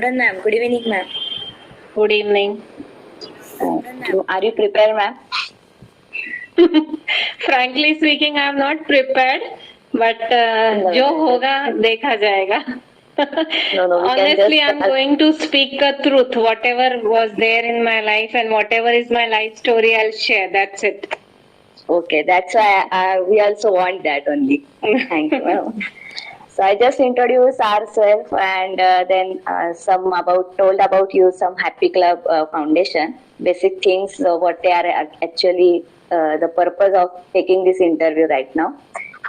Simran ma'am, good evening ma'am. Good evening. Are you prepared, ma'am? Frankly speaking, I am not prepared, but जो होगा देखा जाएगा. Honestly, I am going to speak the truth. Whatever was there in my life and whatever is my life story, I'll share. That's it. Okay, that's why we also want that only. Thank you, ma'am. So I just introduce ourselves and then told about you some Happy Club Foundation, basic things, what they are actually the purpose of taking this interview right now.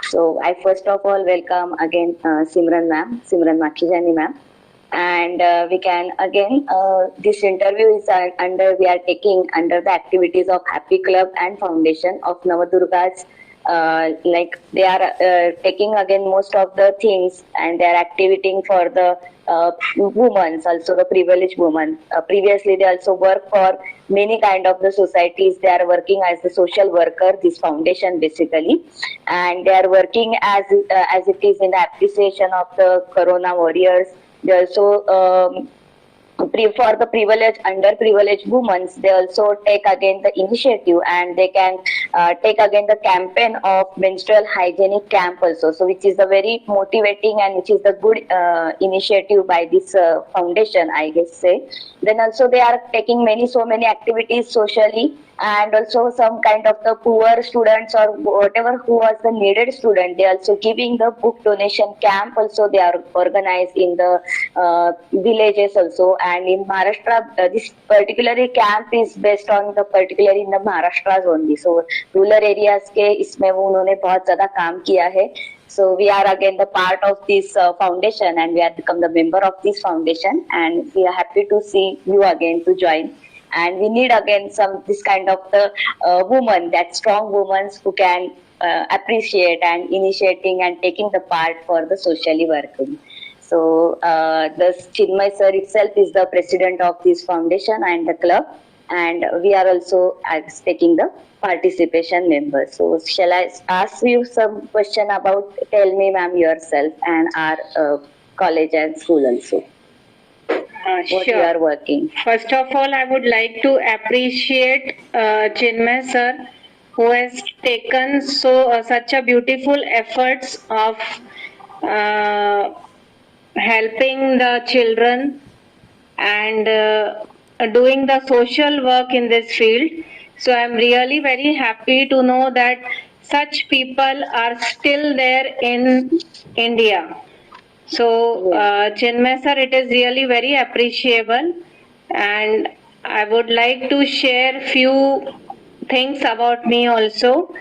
So I first of all welcome again Simran ma'am, Simran Makhijani ma'am. And we can again, this interview is we are taking under the activities of Happy Club and Foundation of Navadurgas. Like they are taking again most of the things and they are activating for the women, also the privileged women. Previously they also work for many kind of the societies. They are working as the social worker, this foundation basically, and they are working as it is in the appreciation of the Corona warriors. They also for the privileged, underprivileged women, they also take again the initiative and they can take again the campaign of menstrual hygienic camp also. So which is a very motivating and which is the good initiative by this foundation, I guess say. Then also they are taking so many activities socially, and also some kind of the poor students or whatever who was the needed student, they also giving the book donation camp also. They are organized in the villages also, and in Maharashtra this particularly camp is based on the particularly in the Maharashtra only. So rural areas के इसमें उन्होंने बहुत ज़्यादा काम किया है. So we are again the part of this foundation and we have become the member of this foundation, and we are happy to see you again to join. And we need again this kind of the woman, that strong women who can appreciate and initiating and taking the part for the socially working. So the Chinmay sir itself is the president of this foundation and the club, and we are also taking the participation members. So shall I ask you some question about, tell me ma'am yourself and our college and school also. What Sure. you are working. First of all, I would like to appreciate Chinmay sir, who has taken such a beautiful efforts of helping the children and doing the social work in this field. So I am really very happy to know that such people are still there in India. So Chinmay sir, it is really very appreciable, and I would like to share few things about me also.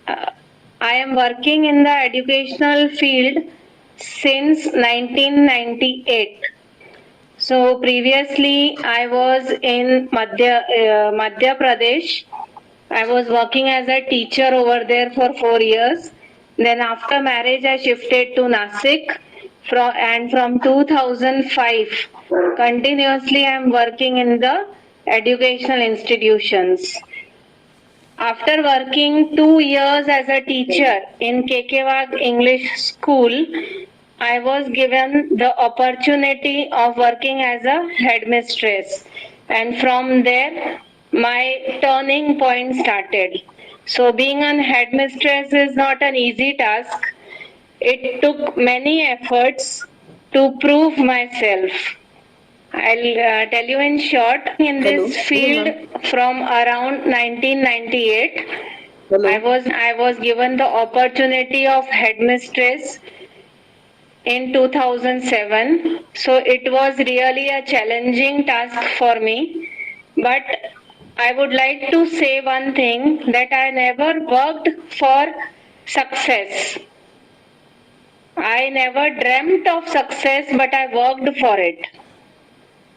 I am working in the educational field since 1998. So previously I was in Madhya Pradesh. I was working as a teacher over there for 4 years. Then after marriage I shifted to Nasik, and from 2005 continuously I am working in the educational institutions. After working 2 years as a teacher in KK English School, I was given the opportunity of working as a headmistress, and from there my turning point started. So being a headmistress is not an easy task. It took many efforts to prove myself. I'll tell you in short, in this field from around 1998, I was given the opportunity of headmistress in 2007. So it was really a challenging task for me. But I would like to say one thing, that I never worked for success. I never dreamt of success, but I worked for it.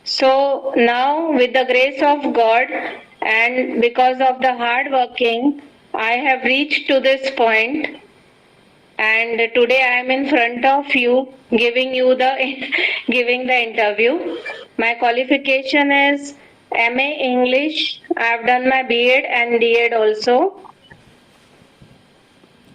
So now with the grace of God and because of the hard working, I have reached to this point, and today I am in front of you giving the interview. My qualification is MA English. I have done my B.Ed and D.Ed also.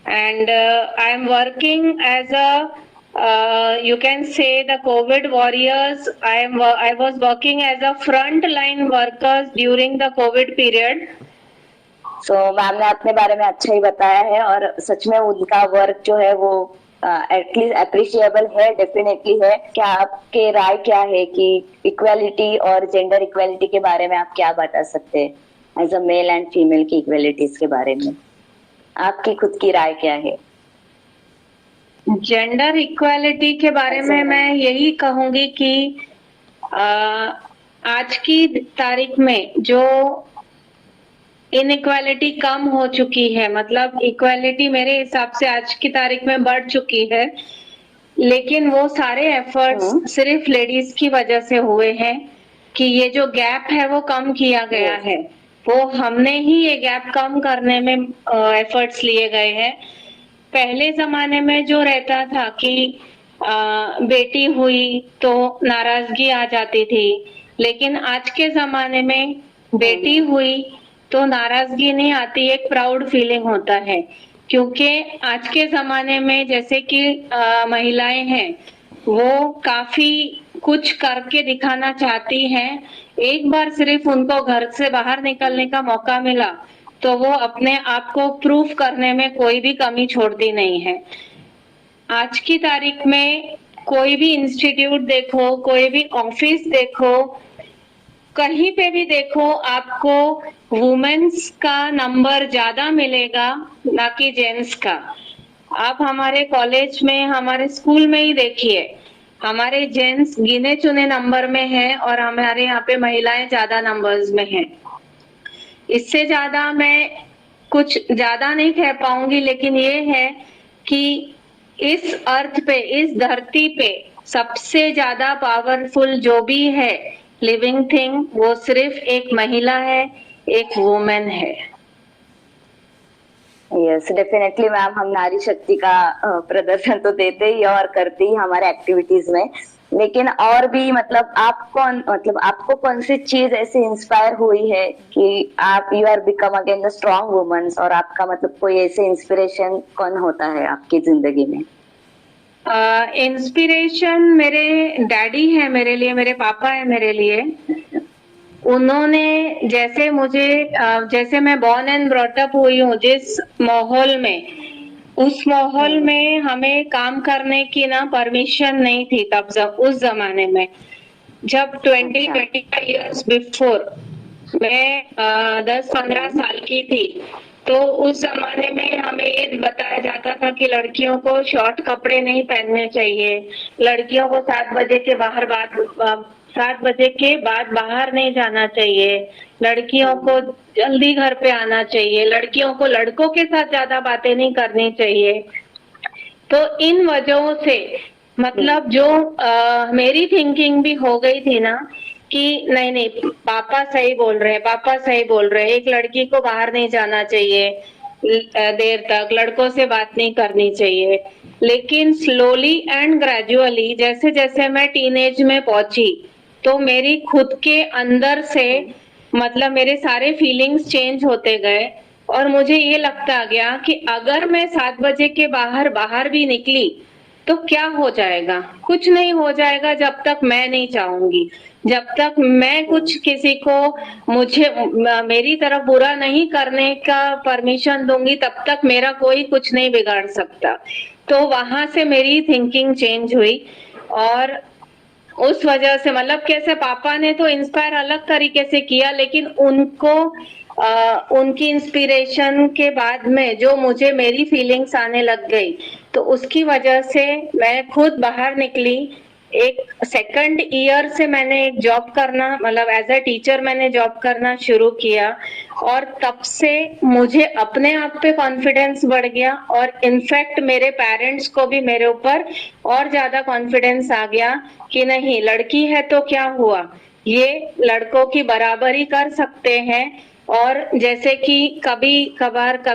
And I am working as a you can say the COVID warriors. I was working as a front line workers during the COVID period. So ma'am ने अपने बारे में अच्छा ही बताया है और सच में उनका वर्क जो है वो एटलीस्ट अप्रिशिएबल है, डेफिनेटली है। क्या आपके राय क्या है कि इक्वालिटी और जेंडर इक्वालिटी के बारे में आप क्या बता सकते हैं as a male and female की इक्वालिटीज के बारे में? आपकी खुद की राय क्या है? जेंडर इक्वालिटी के बारे में मैं यही कहूंगी कि आज की तारीख में जो इनइक्वालिटी कम हो चुकी है, मतलब इक्वालिटी मेरे हिसाब से आज की तारीख में बढ़ चुकी है, लेकिन वो सारे एफर्ट्स सिर्फ लेडीज की वजह से हुए हैं कि ये जो गैप है वो कम किया गया है। वो हमने ही ये गैप कम करने में एफर्ट्स लिए गए हैं। पहले जमाने में जो रहता था कि बेटी हुई तो नाराजगी आ जाती थी, लेकिन आज के जमाने में बेटी हुई तो नाराजगी नहीं आती, एक प्राउड फीलिंग होता है। क्योंकि आज के जमाने में जैसे कि महिलाएं हैं वो काफी कुछ करके दिखाना चाहती हैं। एक बार सिर्फ उनको घर से बाहर निकलने का मौका मिला तो वो अपने आप को प्रूफ करने में कोई भी कमी छोड़ती नहीं है। आज की तारीख में कोई भी इंस्टीट्यूट देखो, कोई भी ऑफिस देखो, कहीं पे भी देखो, आपको वुमेन्स का नंबर ज्यादा मिलेगा ना कि जेंट्स का। आप हमारे कॉलेज में, हमारे स्कूल में ही देखिए, हमारे जेंट्स गिने चुने नंबर में हैं और हमारे यहाँ पे महिलाएं ज्यादा नंबर्स में हैं। इससे ज्यादा मैं कुछ ज्यादा नहीं कह पाऊंगी, लेकिन ये है कि इस अर्थ पे, इस धरती पे सबसे ज्यादा पावरफुल जो भी है लिविंग थिंग, वो सिर्फ एक महिला है, एक वुमेन है। यस, डेफिनेटली मैम, हम नारी शक्ति का प्रदर्शन तो देते ही और करते ही हमारे एक्टिविटीज में, लेकिन और भी मतलब आपको कौन सी चीज ऐसे इंस्पायर हुई है कि आप you are become again the strong woman, और आपका मतलब कोई ऐसे इंस्पिरेशन कौन होता है आपकी जिंदगी में? इंस्पिरेशन मेरे डैडी है मेरे लिए, मेरे पापा है मेरे लिए। उन्होंने जैसे मुझे जैसे मैं बॉर्न एंड ब्रॉट अप हुई हूँ जिस माहौल में, उस माहौल में हमें काम करने की ना परमिशन नहीं थी तब उस जमाने में। जब 25 years बिफोर मैं 10-15 साल की थी, तो उस जमाने में हमें ये बताया जाता था कि लड़कियों को शॉर्ट कपड़े नहीं पहनने चाहिए, लड़कियों को 7 बजे के बाद बाहर नहीं जाना चाहिए, लड़कियों को जल्दी घर पे आना चाहिए, लड़कियों को लड़कों के साथ ज्यादा बातें नहीं करनी चाहिए। तो इन वजहों से मतलब जो मेरी थिंकिंग भी हो गई थी ना कि नहीं, पापा सही बोल रहे हैं, एक लड़की को बाहर नहीं जाना चाहिए देर तक, लड़कों से बात नहीं करनी चाहिए। लेकिन स्लोली एंड ग्रेजुअली जैसे जैसे मैं टीनेज में पहुंची तो मेरी खुद के अंदर से मतलब मेरे सारे फीलिंग्स चेंज होते गए और मुझे ये लगता गया कि अगर मैं 7 बजे के बाहर भी निकली तो क्या हो जाएगा? कुछ नहीं हो जाएगा जब तक मैं नहीं चाहूंगी, जब तक मैं कुछ किसी को मेरी तरफ बुरा नहीं करने का परमिशन दूंगी, तब तक मेरा कोई कुछ नहीं बिगाड़ सकता। तो वहां से मेरी थिंकिंग चेंज हुई और उस वजह से मतलब कैसे पापा ने तो इंस्पायर अलग तरीके से किया, लेकिन उनकी इंस्पिरेशन के बाद में जो मुझे मेरी फीलिंग्स आने लग गई तो उसकी वजह से मैं खुद बाहर निकली। एक 2nd ईयर से मैंने एक जॉब करना मतलब एज अ टीचर मैंने जॉब करना शुरू किया और तब से मुझे अपने आप पे कॉन्फिडेंस बढ़ गया और इनफैक्ट मेरे पेरेंट्स को भी मेरे ऊपर और ज्यादा कॉन्फिडेंस आ गया कि नहीं, लड़की है तो क्या हुआ, ये लड़कों की बराबरी कर सकते हैं। और जैसे कि कभी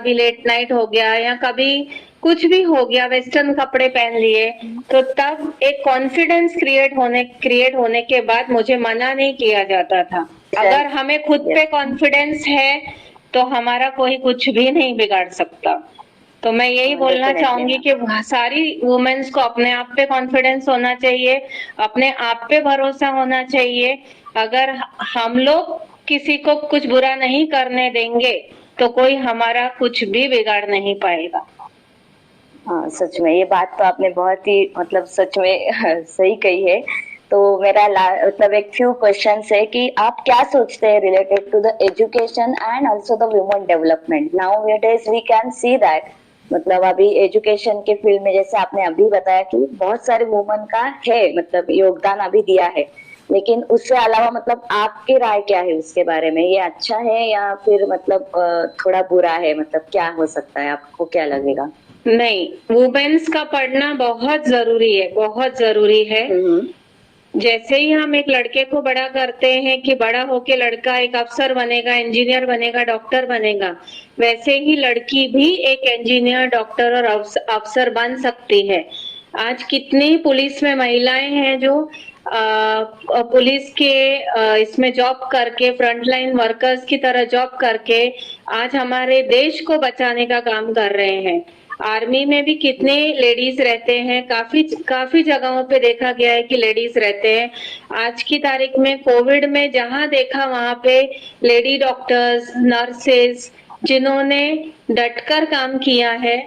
लेट नाइट हो गया या कभी कुछ भी हो गया, वेस्टर्न कपड़े पहन लिए, तो तब एक कॉन्फिडेंस क्रिएट होने के बाद मुझे मना नहीं किया जाता था। अगर हमें खुद पे कॉन्फिडेंस है तो हमारा कोई कुछ भी नहीं बिगाड़ सकता। तो मैं यही बोलना Definitely, चाहूंगी कि सारी वुमेन्स को अपने आप पे कॉन्फिडेंस होना चाहिए, अपने आप पे भरोसा होना चाहिए। अगर हम लोग किसी को कुछ बुरा नहीं करने देंगे तो कोई हमारा कुछ भी बिगाड़ नहीं पाएगा। हाँ, सच में ये बात तो आपने बहुत ही मतलब सच में सही कही है। तो मेरा मतलब एक फ्यू क्वेश्चंस है कि आप क्या सोचते हैं related to the education and also the women development. Now days we can see that मतलब अभी एजुकेशन के फील्ड में जैसे आपने अभी बताया कि बहुत सारे वुमेन का है मतलब योगदान अभी दिया है, लेकिन उससे अलावा मतलब आपकी राय क्या है उसके बारे में, ये अच्छा है या फिर मतलब थोड़ा बुरा है, मतलब क्या हो सकता है, आपको क्या लगेगा? नहीं, वुमेन्स का पढ़ना बहुत जरूरी है, बहुत जरूरी है। जैसे ही हम एक लड़के को बड़ा करते हैं कि बड़ा होके लड़का एक अफसर बनेगा, इंजीनियर बनेगा, डॉक्टर बनेगा, वैसे ही लड़की भी एक इंजीनियर, डॉक्टर और अफसर बन सकती है। आज कितनी पुलिस में महिलाएं हैं जो पुलिस के इसमें जॉब करके, फ्रंटलाइन वर्कर्स की तरह जॉब करके आज हमारे देश को बचाने का काम कर रहे हैं। आर्मी में भी कितने लेडीज रहते हैं, काफी जगहों पे देखा गया है कि लेडीज रहते हैं। आज की तारीख में कोविड में जहां देखा वहां पे लेडी डॉक्टर्स, नर्सेस जिन्होंने डटकर काम किया है।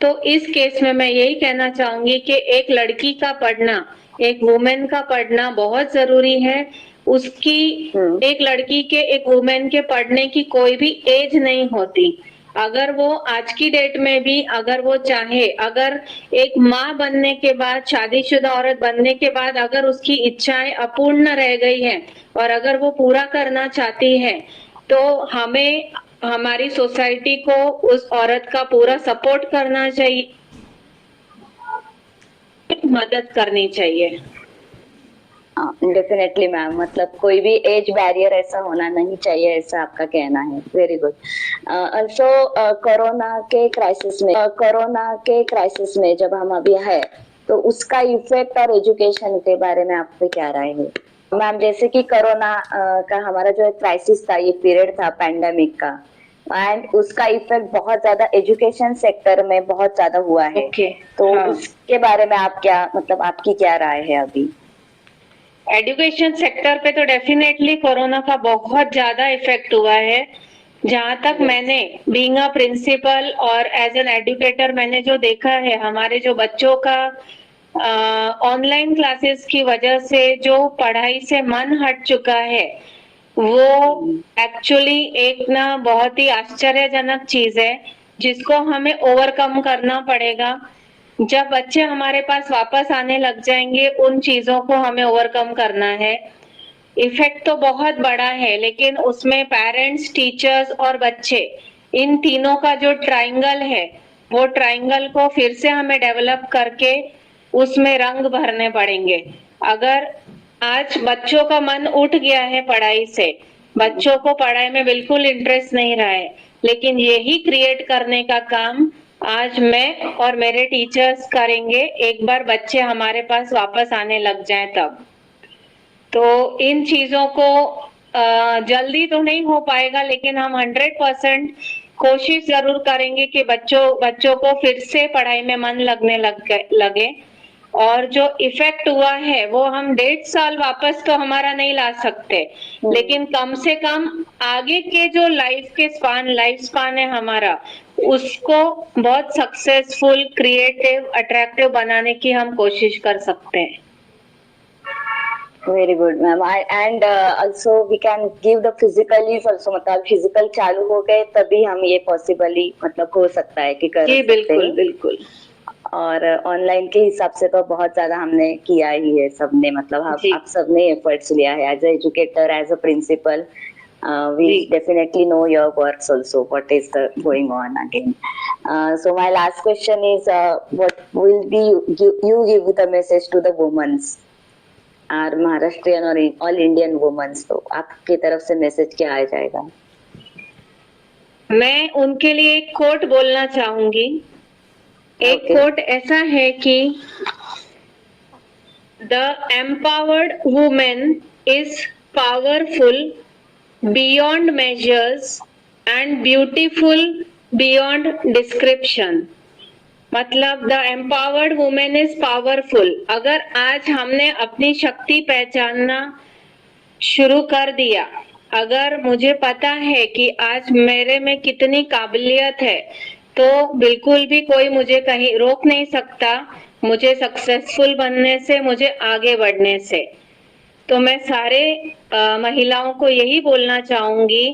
तो इस केस में मैं यही कहना चाहूंगी कि एक लड़की का पढ़ना, एक वुमेन का पढ़ना बहुत जरूरी है। उसकी एक लड़की के, एक वुमेन के पढ़ने की कोई भी एज नहीं होती। अगर वो आज की डेट में भी अगर वो चाहे, अगर एक माँ बनने के बाद, शादीशुदा औरत बनने के बाद अगर उसकी इच्छाएं अपूर्ण रह गई है और अगर वो पूरा करना चाहती है, तो हमें हमारी सोसाइटी को उस औरत का पूरा सपोर्ट करना चाहिए, मदद करनी चाहिए। डेफिनेटली मैम, मतलब कोई भी एज बैरियर ऐसा होना नहीं चाहिए, ऐसा आपका कहना है। Very good. ऑल्सो कोरोना के क्राइसिस में जब हम अभी है तो उसका इफेक्ट और एजुकेशन के बारे में आपकी क्या राय है मैम? जैसे कि कोरोना का हमारा जो क्राइसिस था, ये पीरियड था पैंडेमिक का, एंड उसका इफेक्ट बहुत ज्यादा एजुकेशन सेक्टर में बहुत ज्यादा हुआ है। तो हाँ। उसके बारे में आप क्या मतलब आपकी क्या राय है अभी? एजुकेशन सेक्टर पे तो डेफिनेटली कोरोना का बहुत ज्यादा इफेक्ट हुआ है। जहां तक मैंने बीइंग अ प्रिंसिपल और एज एन एजुकेटर मैंने जो देखा है, हमारे जो बच्चों का ऑनलाइन क्लासेस की वजह से जो पढ़ाई से मन हट चुका है, वो एक्चुअली एक ना बहुत ही आश्चर्यजनक चीज है जिसको हमें ओवरकम करना पड़ेगा। जब बच्चे हमारे पास वापस आने लग जाएंगे, उन चीजों को हमें ओवरकम करना है। इफेक्ट तो बहुत बड़ा है, लेकिन उसमें पेरेंट्स, टीचर्स और बच्चे, इन तीनों का जो ट्रायंगल है, वो ट्रायंगल को फिर से हमें डेवलप करके उसमें रंग भरने पड़ेंगे। अगर आज बच्चों का मन उठ गया है पढ़ाई से, बच्चों को पढ़ाई में बिल्कुल इंटरेस्ट नहीं रहा है, लेकिन यही क्रिएट करने का काम आज मैं और मेरे टीचर्स करेंगे, एक बार बच्चे हमारे पास वापस आने लग जाएं तब। तो इन चीजों को जल्दी तो नहीं हो पाएगा, लेकिन हम 100% कोशिश जरूर करेंगे कि बच्चों को फिर से पढ़ाई में मन लगने लगे। और जो इफेक्ट हुआ है वो हम 1.5 साल वापस तो हमारा नहीं ला सकते, लेकिन कम से कम आगे के जो लाइफ स्पान है हमारा, उसको बहुत सक्सेसफुल, क्रिएटिव, अट्रैक्टिव बनाने की हम कोशिश कर सकते हैं। Very good ma'am. And also we can give the physically also, मतलब फिजिकल चालू हो गए तभी हम ये पॉसिबली मतलब हो सकता है कि कर जी सकते बिल्कुल हैं। बिल्कुल। और ऑनलाइन के हिसाब से तो बहुत ज्यादा हमने किया ही है सबने, मतलब आप सबने एफर्ट्स लिया है as a educator, as a principal. We definitely know your works also, what is going on again. So my last question is, what will be you give the message to the women, our Maharashtrian or all Indian women? तो आपकी तरफ से message क्या आ जाएगा? मैं उनके लिए एक कोट बोलना चाहूंगी। एक कोट ऐसा है कि the empowered women is powerful beyond measures and beautiful beyond description. मतलब the empowered women is powerful. अगर आज हमने अपनी शक्ति पहचानना शुरू कर दिया, अगर मुझे पता है कि आज मेरे में कितनी काबिलियत है, तो बिल्कुल भी कोई मुझे कहीं रोक नहीं सकता मुझे सक्सेसफुल बनने से, मुझे आगे बढ़ने से। तो मैं सारे महिलाओं को यही बोलना चाहूंगी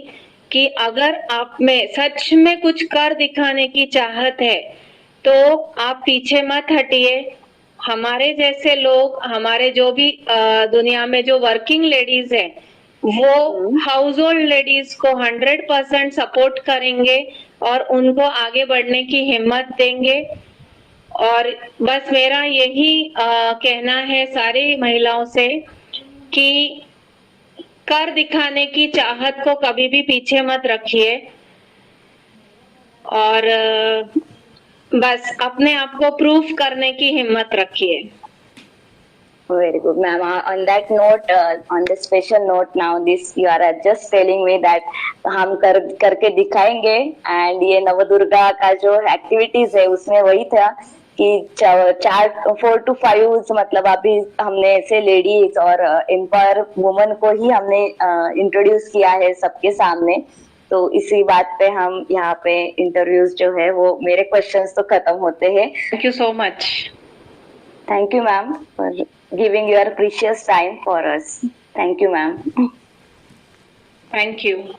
कि अगर आप में सच में कुछ कर दिखाने की चाहत है, तो आप पीछे मत हटिए। हमारे जैसे लोग, हमारे जो भी दुनिया में जो वर्किंग लेडीज है, वो हाउस होल्ड लेडीज को 100% सपोर्ट करेंगे और उनको आगे बढ़ने की हिम्मत देंगे। और बस मेरा यही कहना है सारी महिलाओं से कि कर दिखाने की चाहत को कभी भी पीछे मत रखिए और बस अपने आप को प्रूफ करने की हिम्मत रखिए। Very good, ma'am. On that note, on this special note, now this you are just telling me that हम करके दिखाएंगे। एंड ये नवदुर्गा का जो एक्टिविटीज है उसमें वही था कि 4 to 5 मतलब अभी हमने ऐसे लेडीज और एम्पावर वुमन को ही हमने इंट्रोड्यूस किया है सबके सामने। तो इसी बात पे हम यहाँ पे इंटरव्यूज जो है वो मेरे क्वेश्चंस तो खत्म होते हैं। Thank you so much. Thank you, ma'am, for giving your precious time for us. Thank you, ma'am. Thank you.